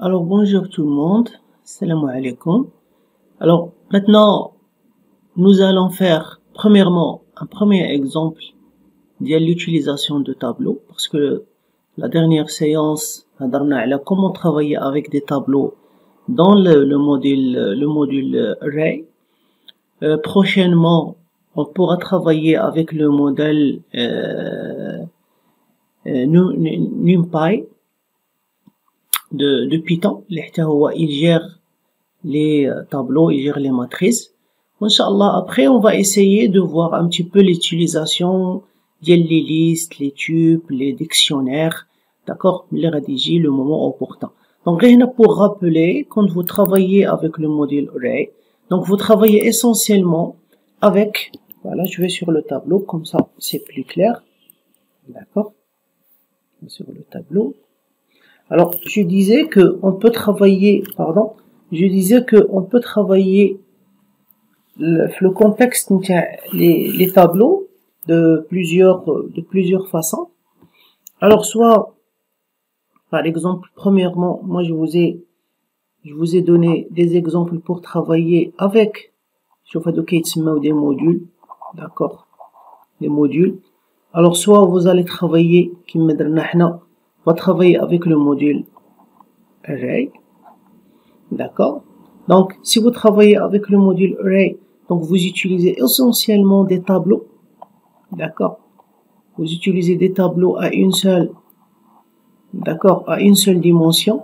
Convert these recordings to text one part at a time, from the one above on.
Alors bonjour tout le monde, salam alaikum. Alors maintenant nous allons faire premièrement un premier exemple de l'utilisation de tableaux parce que la dernière séance هضرنا على comment travailler avec des tableaux dans le module Array. Prochainement on pourra travailler avec le modèle NumPy de Python il gère les tableaux, il gère les matrices. Inch'Allah, après on va essayer de voir un petit peu l'utilisation des listes, les tuples, les dictionnaires, d'accord, les rédiger le moment opportun. Donc rien pour rappeler, quand vous travaillez avec le module Array, donc vous travaillez essentiellement avec, voilà, je vais sur le tableau, comme ça c'est plus clair, d'accord, sur le tableau. Alors, je disais que on peut travailler, le contexte les tableaux de plusieurs façons. Alors, soit, par exemple, premièrement, moi je vous ai donné des exemples pour travailler avec, des modules, d'accord, des modules. Alors, soit vous allez travailler, on va travailler avec le module Array, d'accord. Donc, si vous travaillez avec le module Array, donc vous utilisez essentiellement des tableaux, d'accord. Vous utilisez des tableaux à une seule, d'accord, à une seule dimension,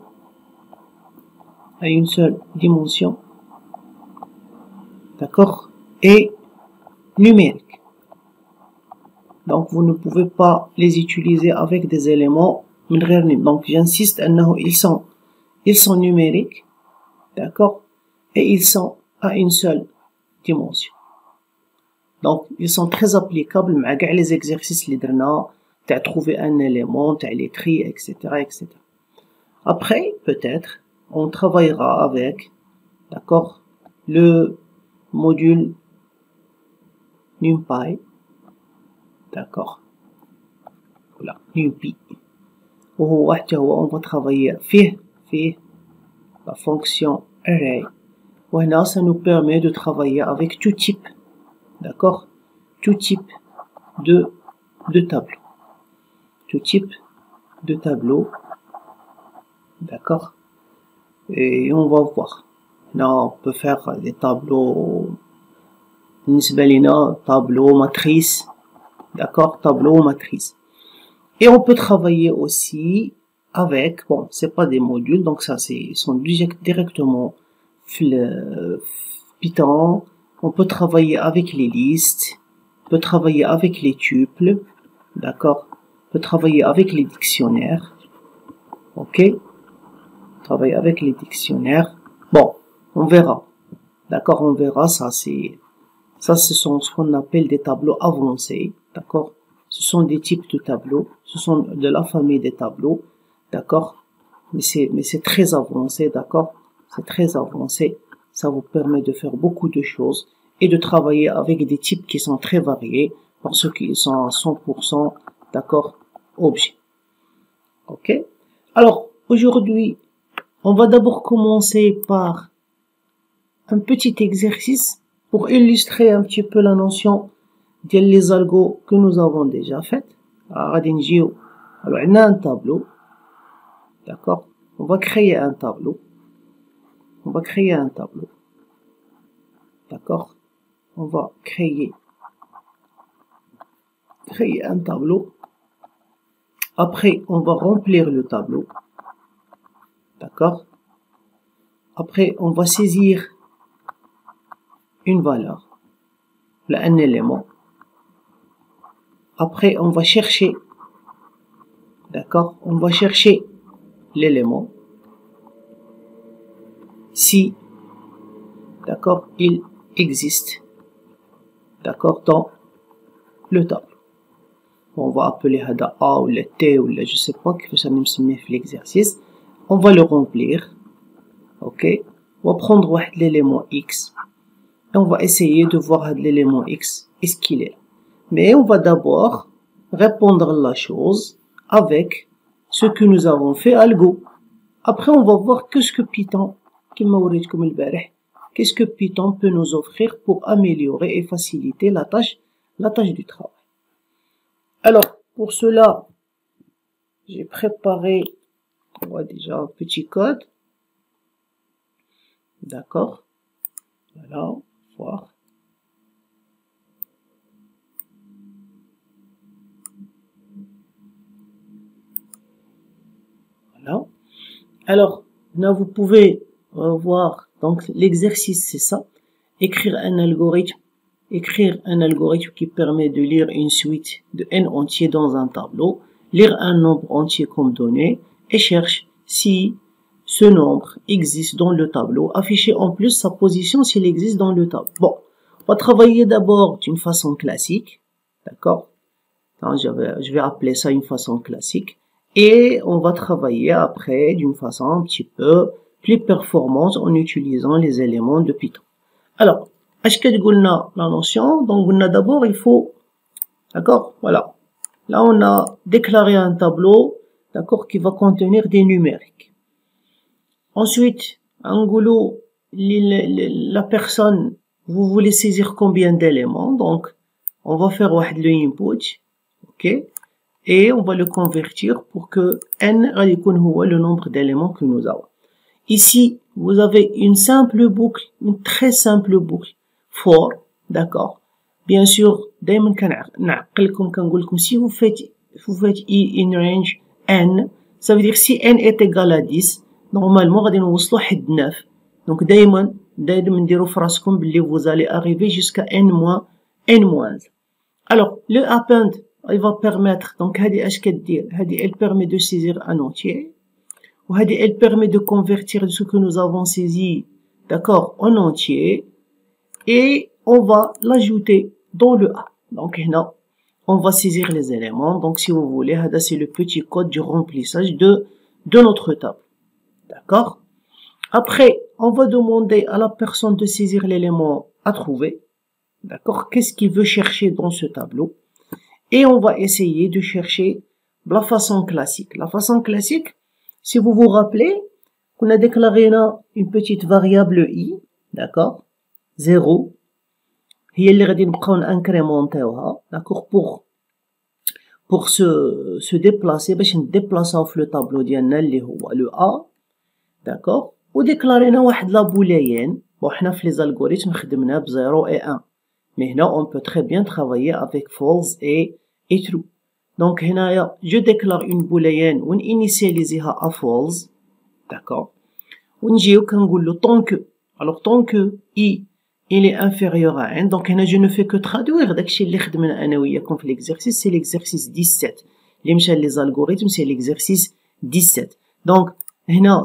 d'accord, et numérique. Donc, vous ne pouvez pas les utiliser avec des éléments. Donc, j'insiste, ils sont numériques, d'accord, et ils sont à une seule dimension. Donc, ils sont très applicables avec les exercices les درنا تاع trouver un élément, تاع les tri, etc., etc. Après, peut-être, on travaillera avec, d'accord, le module NumPy, d'accord, voilà, NumPy. on va travailler فيه la fonction array. Voilà, ça nous permet de travailler avec tout type, d'accord, tout type de tableau, tout type de tableau, d'accord, et on va voir. Là, on peut faire des tableaux, tableau matrice, d'accord, tableau matrice. Et on peut travailler aussi avec, bon, c'est pas des modules, donc ça sont directement Python. On peut travailler avec les listes, on peut travailler avec les tuples, d'accord, on peut travailler avec les dictionnaires, ok, travailler avec les dictionnaires. Bon, on verra, d'accord, on verra, ça ce sont ce qu'on appelle des tableaux avancés, d'accord. Ce sont des types de tableaux, ce sont de la famille des tableaux, d'accord, mais c'est très avancé, d'accord, c'est très avancé, ça vous permet de faire beaucoup de choses et de travailler avec des types qui sont très variés parce qu'ils sont à 100%, d'accord, objets. Ok. Alors, aujourd'hui, on va d'abord commencer par un petit exercice pour illustrer un petit peu la notion les algos que nous avons déjà faites. Alors, on a un tableau, d'accord, on va créer un tableau, d'accord, on va créer un tableau. Après, on va remplir le tableau, d'accord. Après, on va saisir une valeur, un élément. Après, on va chercher, d'accord, on va chercher l'élément. Si, d'accord, il existe, d'accord, dans le tableau. On va appeler hada A ou le T ou le je sais pas que ça nous met l'exercice. On va le remplir, ok. On va prendre l'élément X et on va essayer de voir l'élément X est-ce qu'il est là. Mais on va d'abord répondre la chose avec ce que nous avons fait algo. Après, on va voir qu'est-ce que Python, qu'est-ce que Python peut nous offrir pour améliorer et faciliter la tâche du travail. Alors, pour cela, j'ai préparé, on voit déjà un petit code. D'accord. Voilà, voir. Voilà. Alors, là, vous pouvez voir, donc, l'exercice, c'est ça. Écrire un algorithme qui permet de lire une suite de n entiers dans un tableau, lire un nombre entier comme donnée, et cherche si ce nombre existe dans le tableau, afficher en plus sa position s'il existe dans le tableau. Bon, on va travailler d'abord d'une façon classique, d'accord? Je vais appeler ça une façon classique, et on va travailler après d'une façon un petit peu plus performante en utilisant les éléments de Python. Alors, est-ce que nous avons la notion? Donc, d'abord, il faut, d'accord, voilà. Là, on a déclaré un tableau, d'accord, qui va contenir des numériques. Ensuite, la personne, vous voulez saisir combien d'éléments? Donc, on va faire le input, ok, et on va le convertir pour que n soit le nombre d'éléments que nous avons. Ici, vous avez une simple boucle, une très simple boucle. For, d'accord. Bien sûr, si vous faites i in range n, ça veut dire si n est égal à 10, normalement, غادي نوصلوا حد 9. Donc, دايما نديروا في راسكم باللي vous allez arriver jusqu'à n-. Alors, le append, il va permettre, donc, هذه اش كدير؟ هذه elle permet de saisir un entier. Elle permet de convertir ce que nous avons saisi, d'accord, en entier, et on va l'ajouter dans le A. Donc, là, on va saisir les éléments. Donc, si vous voulez, c'est le petit code du remplissage de notre table. D'accord? Après, on va demander à la personne de saisir l'élément à trouver. D'accord? Qu'est-ce qu'il veut chercher dans ce tableau? Et on va essayer de chercher la façon classique. La façon classique, si vous vous rappelez, on a déclaré une petite variable i, d'accord, 0, هي اللي غادي نبقاو incrémentéوها, d'accord, pour se déplacer, باش نديبلاصاو في le tableau ديالنا اللي هو le a, d'accord, وديكلارينا واحد لا booléenne. bon حنا في les algorithmes خدمنا ب 0 et 1, mais هنا on peut très bien travailler avec false et true. Donc, je déclare une booléenne ou initialiser à false, d'accord. Tant que, alors tant que i il est inférieur à n, donc je ne fais que traduire. Comme l'exercice, c'est l'exercice 17. Les algorithmes, c'est l'exercice 17. Donc,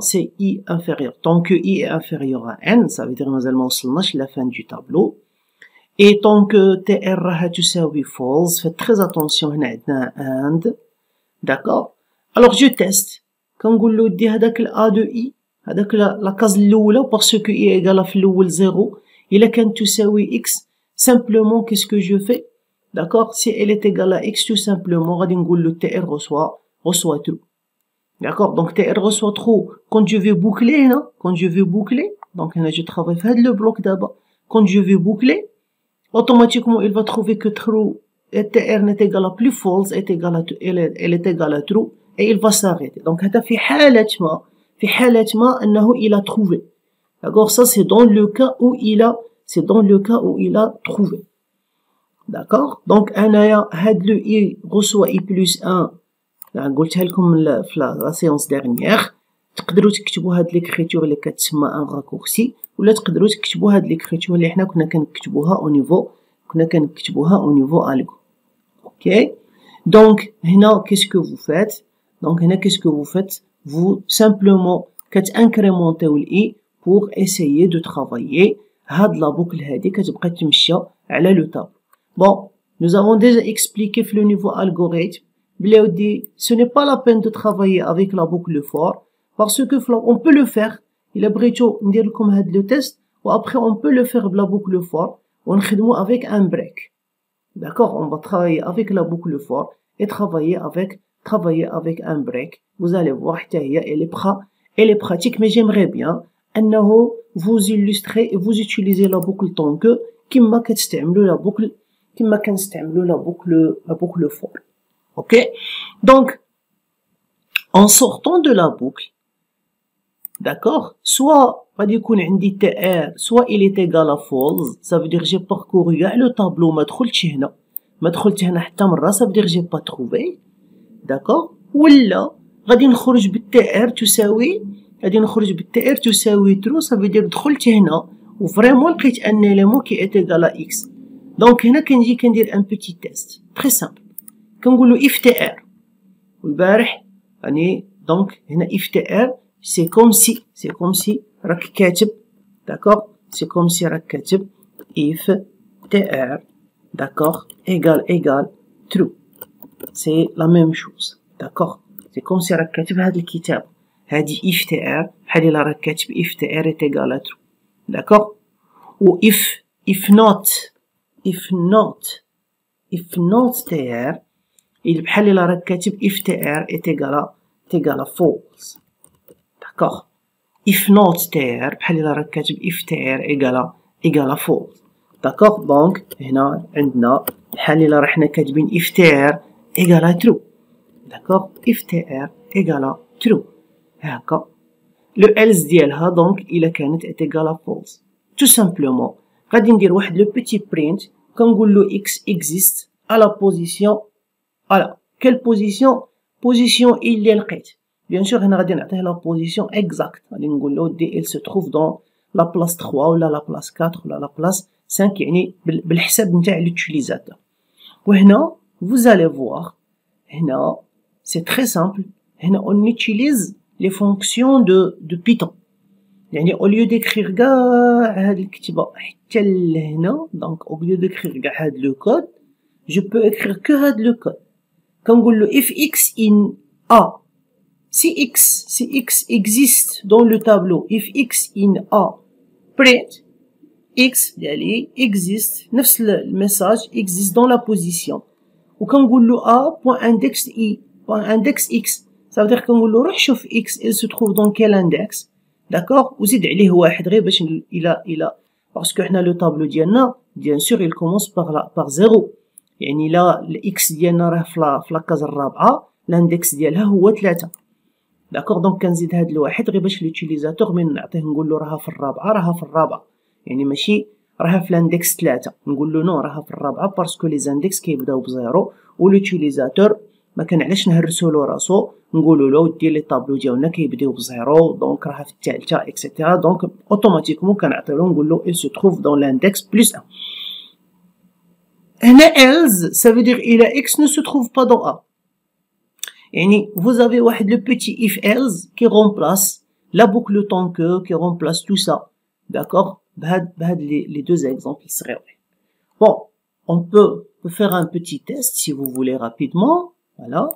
c'est i inférieur. Tant que i est inférieur à n, ça veut dire que nous allons la fin du tableau. Et tant que tr تساوي false, faites très attention, هنا عندنا and, d'accord. Alors je teste. كنقول له دي هذاك a de i, هذاك la case الاولى parce que i égale في الاول 0. إلا كانت تساوي x, simplement qu'est-ce que je fais? D'accord. Si elle est égale à x, tout simplement غادي نقول له tr reçoit true. D'accord. Donc tr reçoit true. Quand je vais boucler donc je travaille في هذا le bloc d'abord. Quand je vais boucler, automatiquement, il va trouver que true, tr n'est égal à plus false, elle est égale à true, et il va s'arrêter. Donc, في حالة ما أنه il a trouvé. D'accord? Ça, c'est dans le cas où il a trouvé. D'accord? Donc, le i reçoit i plus 1. قلتها لكم في la séance dernière. تقدروا تكتبوا هاد l'écriture اللي كتسمى ان راكورسي, ولا تقدروا تكتبوا هاد l'écriture اللي حنا كنا كنكتبوها au niveau algo. OK? Donc هنا qu'est-ce que vous faites? Vous simplement كتانكريمونطيو الاي pour essayer de travailler هاد la boucle هادي كتبقى تمشى على le tableau. Bon, nous avons déjà expliqué في le niveau algorithme بلي ودي ce n'est pas la peine de travailler avec la boucle for. Parce que on peut le faire. Il a brito ندير لكم هاد le test, ou après on peut le faire بلا boucle for, ونخدمو avec un break. D'accord? On va travailler avec la boucle for et travailler avec un break. Vous allez voir, elle elle est pratique, mais j'aimerais bien أنه vous illustrez et vous utilisez la boucle tant que كما كتستعملوا la boucle كما كنستعملوا la boucle for. OK? Donc en sortant de la boucle, d'accord, soit غادي يكون عندي TR, soit il est égal à false, ça veut dire j'ai parcouru كاع le tableau ما دخلتش هنا حتى مرة, ça veut dire j'ai pas trouvé, d'accord, ولا غادي نخرج بالTR تساوي true, ça veut dire دخلت هنا وفريمون لقيت ان élément qui est égal à x. donc هنا كنجي كندير un petit test très simple, كنقولو if TR, والبارح يعني donc هنا if TR c'est comme si راك كاتب, d'accord, c'est comme si راك كاتب if TR, d'accord, égal true, c'est la même chose, d'accord, c'est comme si راك كاتب هاد الكتاب هادي if TR بحال الا راك كاتب if TR est égal à true, d'accord, ou if not TR il بحال الا راك كاتب if TR est égal à false, d'accord, if not TR بحال الا راك كاتب if TR égal à false, d'accord. donc هنا عندنا بحال الا رحنا كاتبين if TR égal à true, d'accord, if TR égal à true هكا. le else ديالها donc الا كانت est égal à false, tout simplement غادي ندير واحد le petit print كنقول له x existe à la position, voilà, quelle position اللي لقيت, bien sûr هنا غادي نعطيه la position exacte, غادي نقول له دي elle se trouve dans la place 3 ولا la place 4 ولا la place 5, يعني بالحساب نتاع l'utilisateur. وهنا vous allez voir هنا c'est très simple, هنا on utilise les fonctions de Python, يعني au lieu d'écrire كاع هاد الكتابة حتى لهنا, donc au lieu d'écrire كاع هاد le code je peux écrire que هاد le code. كنقول له if x in A, si x existe dans le tableau, if x in A print x ديالي existe, نفس الميساج existe dans la position, وكنقول له A point index x, ça veut dire كنقول له روح شوف x il se trouve dans quel index, d'accord, وزيد عليه واحد غير باش الى parce que حنا لو طابلو ديالنا bien sûr il commence par 0, يعني لا x ديالنا راه في لاكاز الرابعه لاندكس ديالها هو 3, d'accord. دونك كنزيد هاد الواحد غير باش لوتيليزاتور من نعطيه نقول له راها في الرابعه, يعني ماشي راها في لاندكس 3, نقول له نو راها في الرابعه باسكو لي زاندكس كيبداو بزيرو, ولوتيليزاتور ما كان علاش نهرسو له راسو نقولوا له دير لي طابلو ديالنا كيبداو بزيرو, دونك راها في الثالثه اكسيتيرا, دونك اوتوماتيكمون كنعطيو له نقول له il se trouve dans l'index plus 1. هنا else ça veut dire il a x ne se trouve pas dans A, يعني vous avez واحد le petit if else qui remplace la boucle tant que, qui remplace tout ça, d'accord, بهاد les deux exemples صغيرين. bon, on peut faire un petit test si vous voulez rapidement, voilà.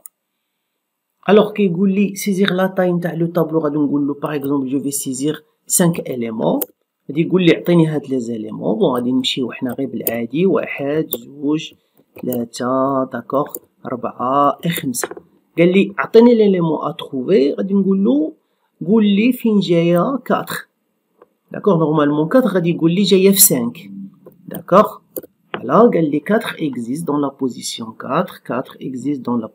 alors كيقول لي saisir la taille نتاع لو طابلو, غادي نقول له par exemple je vais saisir 5 éléments, غادي يقول لي عطيني هاد لي زيليمون. بون غادي نمشيو حنا غير بالعادي, 1 2 3 داكوغ 4 5. قال لي عطيني ليليمون ا تروفي, غادي نقول له قول لي فين جايه 4, داكوغ. نورمالمون 4 غادي يقول لي جايه في 5, داكوغ. فوالا قال لي 4 existe dans la position 4 existe dans la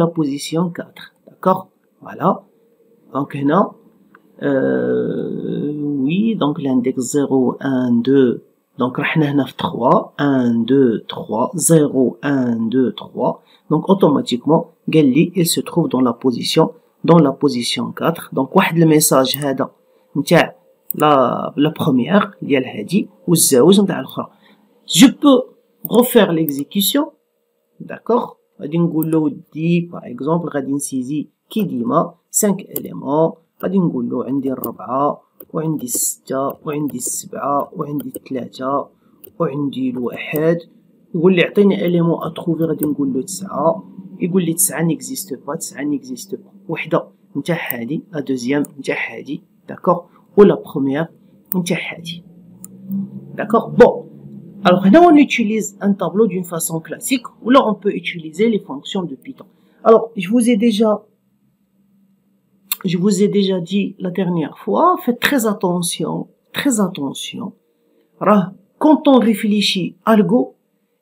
position 4, d'accord. voilà, donc هنا oui, donc l'index 0 1 2, donc رحنا هنا في 3 1 2 3 0 1 2 3, donc automatiquement قال لي il se trouve dans la position 4. donc واحد الميساج هذا نتاع la première ديال هادي والزاوج نتاع الاخرى. je peux refaire l'exécution, d'accord. غادي نقول له دي par exemple غادي نسيزي كي ديما 5 éléments, غادي نقول له عندي 4 وعندي 6 وعندي 7 وعندي 3 وعندي 1. يقول لي عطيني اليمون اتروفي, غادي نقول له 9. يقول لي 9 نيكزيست با, 9 نيكزيست با. وحده نتاع هادي, لا دوزيام نتاع هادي, داكوغ, ولا بروميير نتاع هادي, داكوغ. بون alors là on utilise un tableau d'une façon classique, ou là on peut utiliser les fonctions de Python. alors je vous ai déjà je vous ai déjà dit la dernière fois, faites très attention, très attention. Quand on réfléchit algo,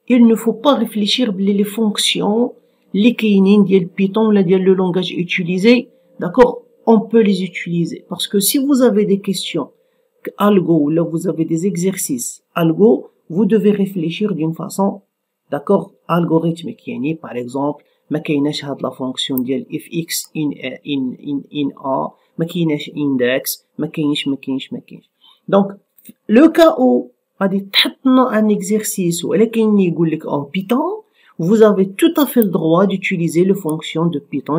il ne faut pas réfléchir les fonctions, les kainin ديال Python ou le langage utilisé, d'accord? On peut les utiliser. Parce que si vous avez des questions algo, ou là vous avez des exercices algo, vous devez réfléchir d'une façon, d'accord, algorithmique. يعني, par exemple, ما كايناش هاد لا فونكسيون ديال if x in a, ما كايناش index, ما كاينش. Donc, le cas où غادي تحط un exercice ولكن يقول لك en Python, vous avez tout à fait le droit d'utiliser les fonctions de Python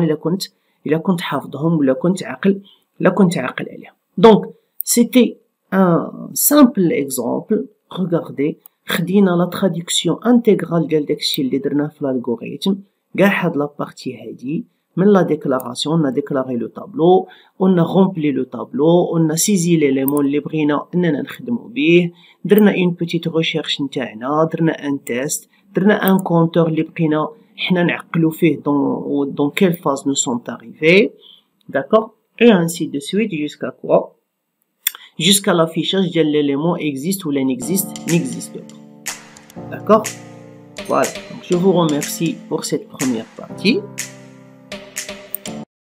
إلا كنت حافظهم ولا كنت عاقل عليهم. Donc, c'était un simple exemple. Regardez, خدينا la traduction intégrale ديال داكشي اللي درناه في l'algorithme. كاع هاد لا بارتي هادي من la déclaration, on a déclaré le tableau, on a rempli le tableau, on a saisi l'élément اللي بغينا اننا نخدمو بيه, درنا une petite recherche نتاعنا, درنا un test, درنا un compteur اللي بقينا حنا نعقلو فيه dans quelle phase nous sommes arrivés, d'accord, et ainsi de suite jusqu'à quoi? Jusqu'à l'affichage de l'élément existe ou n'existe pas. D'accord? Voilà. Donc, je vous remercie pour cette première partie.